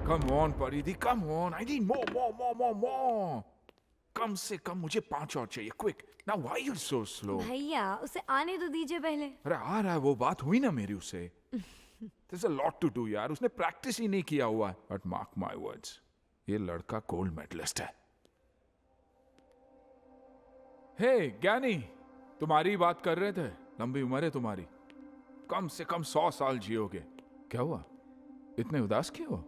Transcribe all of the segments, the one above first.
Come on, परिधि, come on. I need more. कम से कम मुझे 5 और चाहिए, quick. Now why you so slow? भैया उसे आने तो दीजिए पहले। अरे आ रहा है, वो बात हुई ना मेरी उससे। There's a lot to do यार, उसने प्रैक्टिस ही नहीं किया हुआ है। But mark my words, ये लड़का गोल्ड मेडलिस्ट है। Hey, ज्ञानी, तुम्हारी बात कर रहे थे। लंबी उम्र है तुम्हारी, कम से कम 100 साल जियोगे। क्या हुआ, इतने उदास क्यों हो?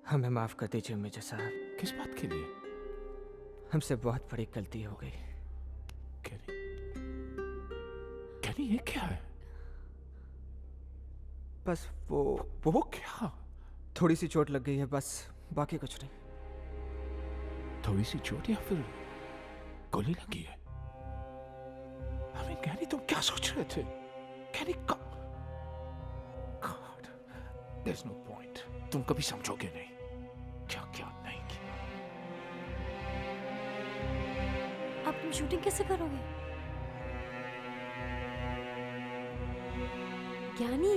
हमें माफ कर दीजिए मेजर साहब। किस बात के लिए? हमसे बहुत बड़ी गलती हो गई। कैनी, ये क्या है? बस वो क्या? थोड़ी सी चोट लग गई है बस, बाकी कुछ नहीं। थोड़ी सी चोट या फिर गोली लगी है? कैनी, तुम क्या सोच रहे थे? कैनी, God, there's no point. तुम कभी समझोगे नहीं क्या क्या नहीं किया। अब तुम शूटिंग कैसे करोगे? ज्ञानी,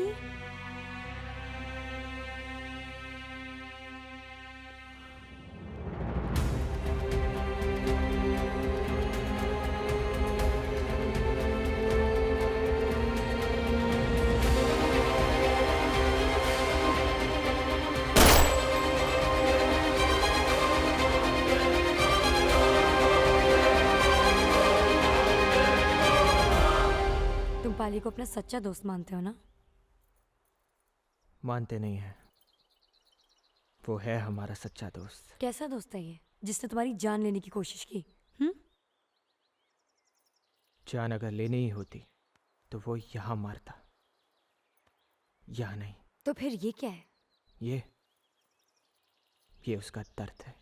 तुम पाली को अपना सच्चा दोस्त मानते हो ना? मानते नहीं है, वो है हमारा सच्चा दोस्त। कैसा दोस्त है ये जिसने तुम्हारी जान लेने की कोशिश की? जान अगर लेनी ही होती तो वो यहां मारता, यहाँ नहीं। तो फिर ये क्या है? ये उसका दर्द है,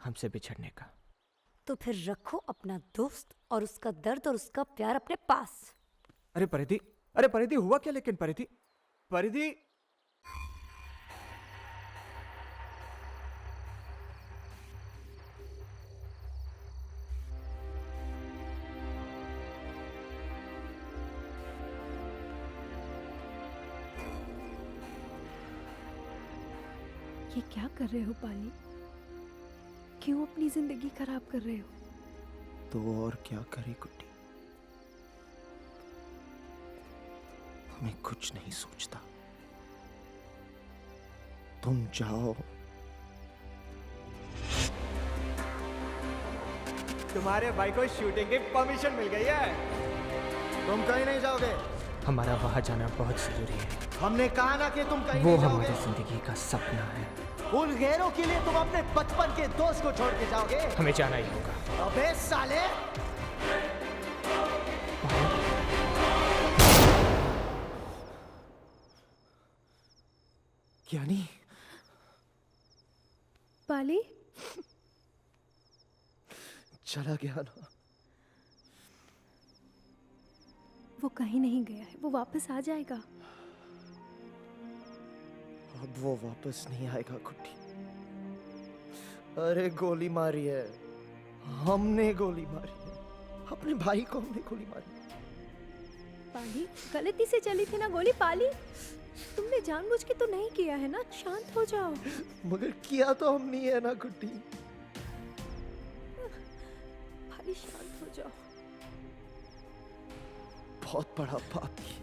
हमसे बिछड़ने का। तो फिर रखो अपना दोस्त और उसका दर्द और उसका प्यार अपने पास। अरे परिधि, हुआ क्या? लेकिन परिधि ये क्या कर रहे हो पाली? क्यों अपनी जिंदगी खराब कर रहे हो? तो और क्या करे कुट्टी, मैं कुछ नहीं सोचता। तुम जाओ। तुम्हारे भाई को शूटिंग की परमिशन मिल गई है। तुम कहीं नहीं जाओगे। हमारा वहां जाना बहुत जरूरी है। हमने कहा ना कि तुम कहीं वो नहीं जाओगे। हमारी जिंदगी का सपना है। उन गैरों के लिए तुम अपने बचपन के दोस्त को छोड़ के जाओगे? हमें जाना ही होगा। अबे साले, ज्ञानी, पाली चला गया ना? वो कहीं नहीं गया है, वो वापस आ जाएगा। अब वो वापस नहीं आएगा कुट्टी। अरे गोली मारी है, हमने गोली मारी है, अपने भाई को हमने गोली मारी। पाली, गलती से चली थी ना गोली। पाली, तुमने जानबूझ के तो नहीं किया है ना? शांत हो जाओ। मगर किया तो हम नहीं है ना कुट्टी। पाली शांत हो जाओ। बहुत बड़ा पाप किया,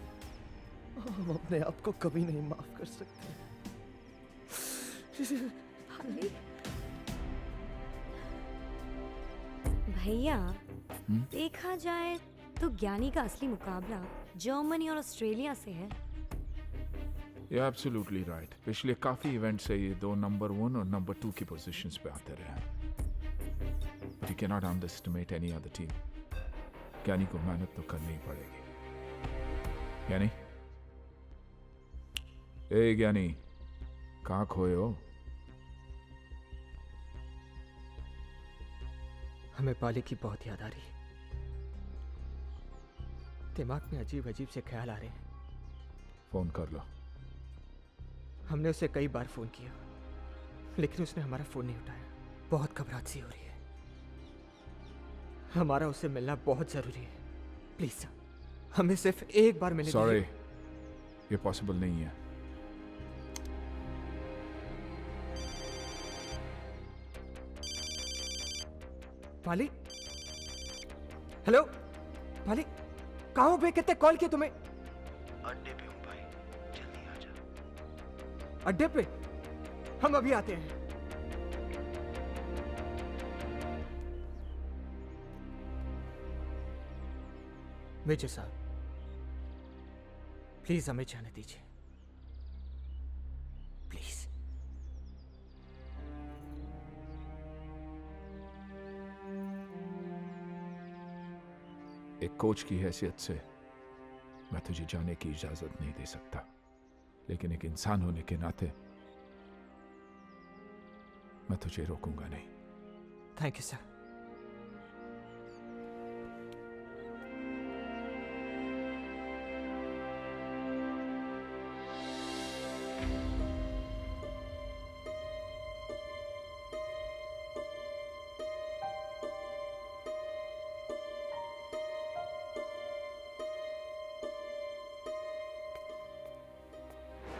हम अपने आप को कभी नहीं माफ कर सकते। पाली, भैया देखा जाए तो ज्ञानी का असली मुकाबला जर्मनी और ऑस्ट्रेलिया से है। You're absolutely right. पिछले काफी इवेंट से ये दो नंबर 1 और नंबर 2 की पोजीशंस पे आते रहे हैं। But you cannot underestimate any other team. ज्ञानी को मेहनत तो करनी ही पड़ेगी। ज्ञानी, ज्ञानी, कहाँ खोए हो? हमें पाली की बहुत याद आ रही है। दिमाग में अजीब अजीब से ख्याल आ रहे हैं। फोन कर लो। हमने उसे कई बार फोन किया, लेकिन उसने हमारा फोन नहीं उठाया। बहुत घबराहट सी हो रही है। हमारा उससे मिलना बहुत जरूरी है। प्लीज सर, हमें सिर्फ एक बार मिलने सॉरी, ये पॉसिबल नहीं है। पाली, हेलो पाली, कहाँ हो बे? कितने कॉल किए तुम्हें? अड्डे पे हूँ भाई, जल्दी आ जा। अड्डे पे? हम अभी आते हैं। मेजर साहब, प्लीज हमें जाने दीजिए, प्लीज। एक कोच की हैसियत से मैं तुझे जाने की इजाजत नहीं दे सकता, लेकिन एक इंसान होने के नाते मैं तुझे रोकूंगा नहीं। Thank you sir.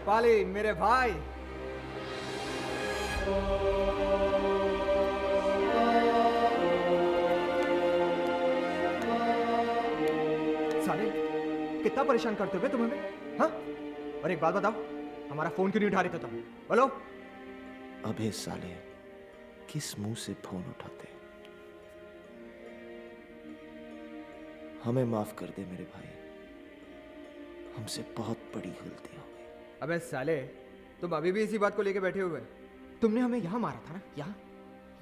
पाली मेरे भाई, साले कितना परेशान करते हो तुम हमें? हाँ? और एक बात बताओ, हमारा फोन क्यों नहीं उठा रहे थे तुम? बोलो। अबे साले, किस मुंह से फोन उठाते? हमें माफ कर दे मेरे भाई, हमसे बहुत बड़ी गलती हो गई। अबे साले, तुम अभी भी इसी बात को लेके बैठे हुए? तुमने हमें यहां मारा था ना? यहाँ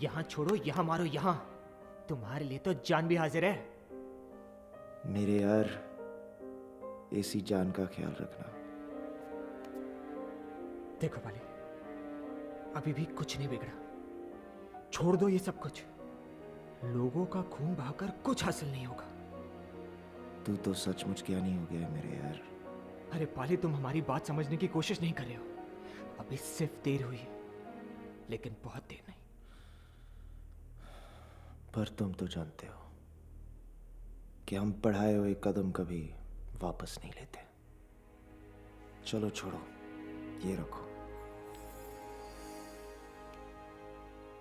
यहाँ छोड़ो, यहाँ मारो, यहाँ। तुम्हारे लिए तो जान भी हाजिर है। मेरे यार, ऐसी जान का ख्याल रखना। देखो पाली, अभी भी कुछ नहीं बिगड़ा। छोड़ दो ये सब कुछ। लोगों का खून बहाकर कुछ हासिल नहीं होगा। तू तो सचमुच ज्ञानी हो गया मेरे यार। अरे पाली, तुम हमारी बात समझने की कोशिश नहीं कर रहे हो। अभी सिर्फ देर हुई है, लेकिन बहुत देर नहीं। पर तुम तो जानते हो कि हम बढ़ाए हुए कदम कभी वापस नहीं लेते। चलो छोड़ो, ये रखो।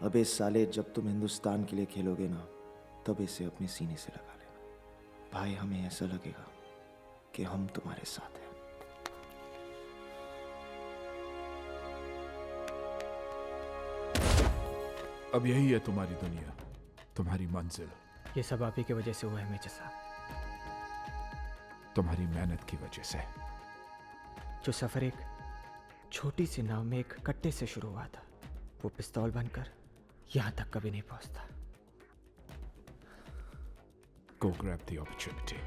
अबे साले, जब तुम हिंदुस्तान के लिए खेलोगे ना, तब इसे अपने सीने से लगा लेना भाई। हमें ऐसा लगेगा कि हम तुम्हारे साथ हैं। अब यही है तुम्हारी दुनिया, तुम्हारी मंजिल, ये सब आप ही की वजह से हुआ है मेजर साहब। तुम्हारी मेहनत की वजह से। जो सफर एक छोटी सी नाव में एक कट्टे से शुरू हुआ था, वो पिस्तौल बनकर यहां तक कभी नहीं पहुंचता। Go grab the opportunity.